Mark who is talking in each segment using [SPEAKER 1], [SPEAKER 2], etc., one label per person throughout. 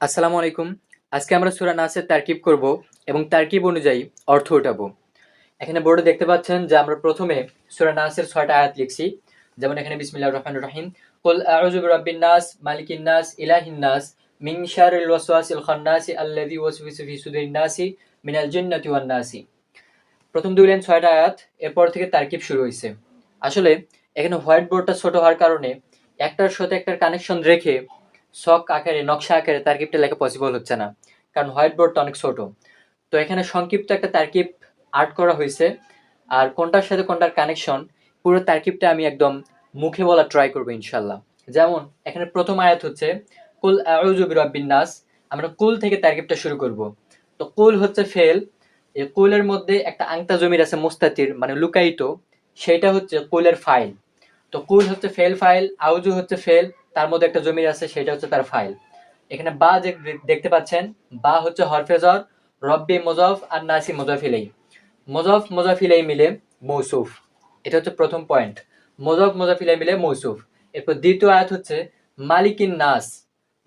[SPEAKER 1] আসসালামু আলাইকুম। আজকে আমরা সূরা নাসের তারকিব করব এবং তারকিব অনুযায়ী অর্থ উঠাবো। এখানে বোর্ডে দেখতে পাচ্ছেন যে আমরা প্রথমে সূরা নাসের ৬টা আয়াত লিখছি। যেমন এখানে বিসমিল্লাহির রহমানির রহিম, কুল আউযু বিরাব্বিন নাস, মালিকিন নাস, ইলাহিন নাস, মিন শাররিল ওয়াসওয়াসিল খান্নাসি আল্লাযী ইউওয়াসওয়িসু ফি সুদুরিন নাসি মিনাল জিন্নাতি ওয়ান নাসি। প্রথম দুই লাইন ৬টা আয়াত, এরপর থেকে তারকিব শুরু হইছে। আসলে এখানে হোয়াইট বোর্ডটা ছোট হওয়ার কারণে একটার সাথে একটার কানেকশন রেখে ছক আকারে নকশা আকারে তারকিবটা লেখা পসিবল হচ্ছে না, কারণ হোয়াইট বোর্ডটা অনেক ছোট। তো এখানে সংক্ষিপ্ত একটা তারকিব আর্ট করা হয়েছে, আর কোনটার সাথে কোনটার কানেকশন পুরো তারকিবটা আমি একদম মুখে বলা ট্রাই করবো ইনশাল্লাহ। যেমন এখানে প্রথম আয়াত হচ্ছে কুল আউযু বিরাব্বিন নাস। আমরা কুল থেকে তারকিবটা শুরু করব। তো কুল হচ্ছে ফেল। এই কুলের মধ্যে একটা আংতা জমির আছে মুস্তাতির, মানে লুকায়িত, সেটা হচ্ছে কুলের ফাইল। তো কুল হচ্ছে ফেল ফাইল, আউজু হচ্ছে ফেল, তার মধ্যে একটা জমির আছে, সেটা হচ্ছে তার ফাইল। এখানে বা যে দেখতে পাচ্ছেন, বা হচ্ছে হরফে জ্বর, রব্বি মুজাফ আর নাসি মুজাফ ইলাইহি। মুজাফ মুজাফ ইলাইহি মিলে মৌসুফ। এটা হচ্ছে প্রথম পয়েন্ট, মুজাফ মুজাফ ইলাইহি মিলে মৌসুফ। এরপর দ্বিতীয় আয়াত হচ্ছে মালিকিন নাস,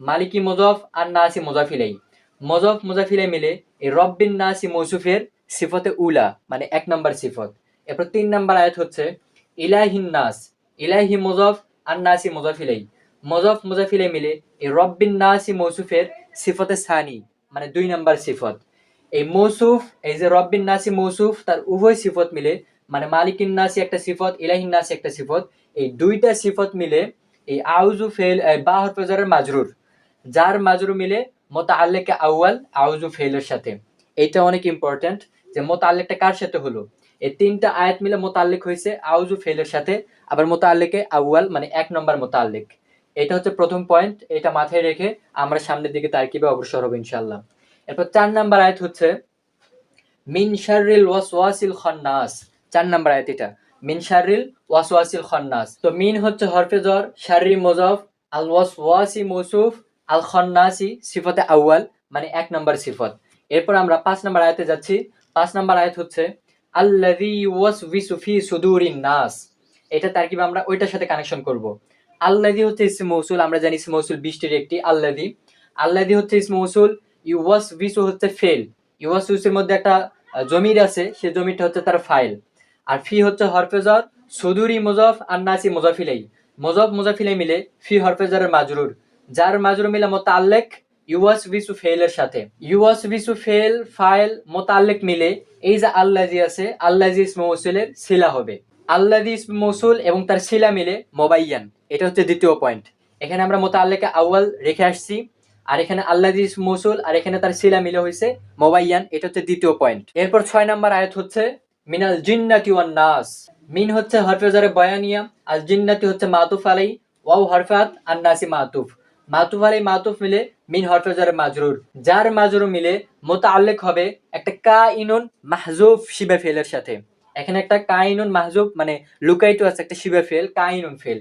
[SPEAKER 1] মালিকি মুজাফ আর নাসি মুজাফ ইলাইহি। মুজাফ মুজাফ ইলাইহি মিলে এই রব্বিন নাসি মৌসুফের সিফতে উলা, মানে এক নম্বর সিফত। এরপর ৩ নম্বর আয়াত হচ্ছে ইলাহিন নাস, ইলাহি মুজাফ আর নাসি মুজাফ ইলাইহি। মুজাফ মুজাফ ইলাইহি মিলে এই রব্বিন নাসি মৌসুফের সিফতে সানি, মানে ২ নম্বর সিফত। এই মৌসুফ, এই যে রব্বিন নাসি মৌসুফ, তার উভয় সিফত মিলে, মানে মালিকিন নাসি একটা সিফত, ইলাহিন নাসি একটা সিফত, এই দুইটা সিফত মিলে এই আউজু ফেল বা হরফে জারের মাজরুর, যার মাজরু মিলে মোতাআল্লিকে আউয়াল আউজু ফেলের সাথে। এইটা অনেক ইম্পর্টেন্ট যে মোতাআল্লিকটা কার সাথে হলো। এই তিনটা আয়াত মিলে মোতাল্লিক হয়েছে আউজু ফেলের সাথে, আবার মোতাল্লিকে আউয়াল মানে এক নম্বর মোতাল্লিক। এটা হচ্ছে প্রথম পয়েন্ট, এটা মাথায় রেখে আমরা সামনের দিকে তারকিবে অগ্রসর হব ইনশাআল্লাহ। এরপর ৪ নম্বর আয়াত হচ্ছে মিন শাররিল ওয়াসওয়াসিল খান্নাস। ৪ নম্বর আয়াত এটা, মিন শাররিল ওয়াসওয়াসিল খান্নাস। তো মিন হচ্ছে হরফে জ্বর, শাররি মুজাফ, আল ওয়াসওয়াসি মৌসুফ, আল খান্নাসি সিফতে আউয়াল, মানে এক নম্বর সিফত। এরপর আমরা ৫ নম্বর আয়াতে যাচ্ছি। ৫ নম্বর আয়াত হচ্ছে আল্লাযী ইউওয়াসউইসু ফি সুদুরিন নাস। এটা তারকিব আমরা ওইটার সাথে কানেকশন করব। আল্লাযী হচ্ছে ইসম মৌসুল, আমরা জানি ইসম মৌসুল ২০টির একটি আল্লাযী। আল্লাযী হচ্ছে ইসম মৌসুল, ইউওয়াসউইসু হচ্ছে ফেল, ইউওয়াসউইসের মধ্যে একটা জমির আছে, সেই জমিটা হচ্ছে তার ফাইল। আর ফি হচ্ছে হরফে জ্বর, সুদুরি মুজাফ আর নাসি মুজাফ ইলাইহি। মুজাফ মুজাফ ইলাইহি মিলে ফি হরফে জ্বরের মাজরুর, যার মাজরুর মিলে মুতাআল্লিক ইউওয়াসউইসু ফেলের সাথে। ইউওয়াসউইসু ফেল ফাইল মুতাআল্লিক মিলে এই যে আল্লাযী আছে, আল্লাযী ইসম মৌসুলের সিলা হবে। আল্লাযী ইসম মৌসুল এবং তার সিলা মিলে মুবায়্যান। এটা হচ্ছে দ্বিতীয় পয়েন্ট। এখানে আমরা মুতাআল্লিকে আউয়াল রেখে আসছি, আর এখানে আল্লাযী ইসম মৌসুল আর এখানে তার সিলা মিলে হয়েছে মুবায়্যান। এটা হচ্ছে দ্বিতীয় পয়েন্ট। এরপর ৬ নম্বর আয়াত হচ্ছে মিনাল জিন্নাতি ওয়ান নাস। মিন হচ্ছে হরফে জারে বয়ানিয়া, আর জিন্নাতি হচ্ছে মাতুফ আলাই, ওয়াও হরফাত আর নাসি মাতুফ। মাতুফ আলাই মাতুফ মিলে মিন হরফে জারে মাজরুর, যার মাজরুর মিলে মুতাআল্লিক হবে একটা কাইনুন মাহজুফ শিবে ফেলের সাথে। এখানে একটা কাইনুন মাহজুফ মানে লুকায়িত আছে একটা শিবে ফেল, কাইনুন ফেল।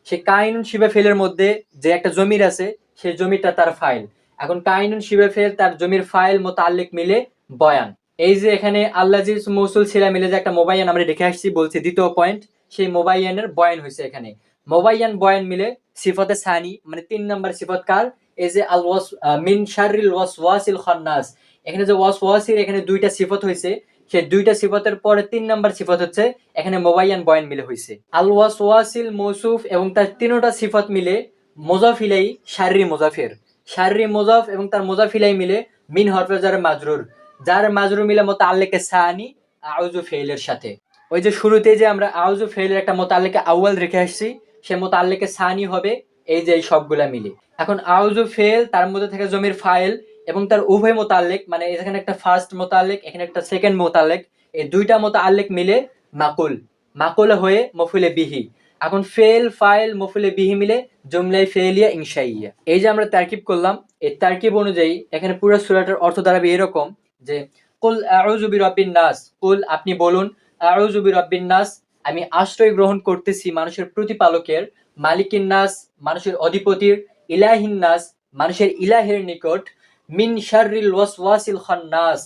[SPEAKER 1] সেই কাইনুন শিবে ফেলের মধ্যে যে একটা জমির আছে, সেই জমিটা তার ফাইল। এখন কাইনুন শিবে ফেল তার জমির ফাইল মুতাআল্লিক মিলে বয়ান। এই যে এখানে আল্লাযী ইসম মৌসুল সিলা মিলে যে একটা মুবায়্যান আমরা দেখে আসছি, বলছি দ্বিতীয় পয়েন্ট, সেই মুবায়্যানের বয়ান হয়েছে এখানে। মুবায়্যান বয়ান মিলে সিফতে সানি, মানে ৩ নম্বর সিফত কার, এই যে আল ওয়াস মিন শাররিল ওয়াসওয়াসিল খান্নাস। এখানে যে ওয়াসওয়াসির এখানে দুইটা সিফত হয়েছে, সেই দুইটা সিফতের পরে ৩ নম্বর সিফত হচ্ছে এখানে মুবায়্যান বয়ান মিলে হয়েছে। আল ওয়াসওয়াসিল মৌসুফ এবং তার তিনটা সিফত মিলে মুজাফ ইলাইহি শাররি মুজাফের, শাররি মুজাফ এবং তার মুজাফ ইলাইহি মিলে মিন হরফে জার মাজরুর, যার মাজরুর মিলে মুতাআল্লিকে সানি আউযু ফেলের সাথে। ওই যে শুরুতে যে আমরা আউযু ফেলের একটা মুতাআল্লিকে আউয়াল রেখে আসছি, সে মুতাআল্লিকে সানি হবে এই যে এই সবগুলা মিলে। এখন আউযু ফেল তার মধ্যে থেকে জমির ফাইল এবং তার উভয় মুতাআল্লিক, মানে এখানে একটা ফার্স্ট মুতাআল্লিক এখানে একটা সেকেন্ড মুতাআল্লিক, এই দুইটা মুতাআল্লিক মিলে মাকুল, মাকুল হয়ে মফুলে বিহি। এখন ফেল ফাইল মফুলে বিহি মিলে জুমলাই ফেলিয়া ইনশাইয়া। এই যে আমরা তারকিব করলাম, এই তারকিব অনুযায়ী এখানে পুরো সূরাটার অর্থ দাঁড়াবে এরকম যে কুল আউযু বিরাব্বিন নাস, কুল আপনি বলুন, আউযু বিরাব্বিন নাস আমি আশ্রয় গ্রহণ করতেছি মানুষের প্রতিপালকের, মালিকিন নাস মানুষের অধিপতির, ইলাহিন নাস মানুষের ইলাহের নিকট, মিন শাররিল ওয়াসওয়াসিল খান্নাস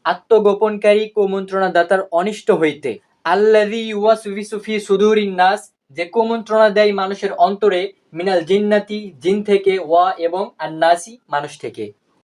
[SPEAKER 1] আত্মগোপনকারী কুমন্ত্রণাদাতার অনিষ্ট হইতে, আল্লাযী ইউওয়াসউইসু ফি সুদুরিন নাস যে কুমন্ত্রণা দেয় মানুষের অন্তরে, মিনাল জিন্নাতি জিন থেকে, ওয়া এবং আন্নাসি মানুষ থেকে।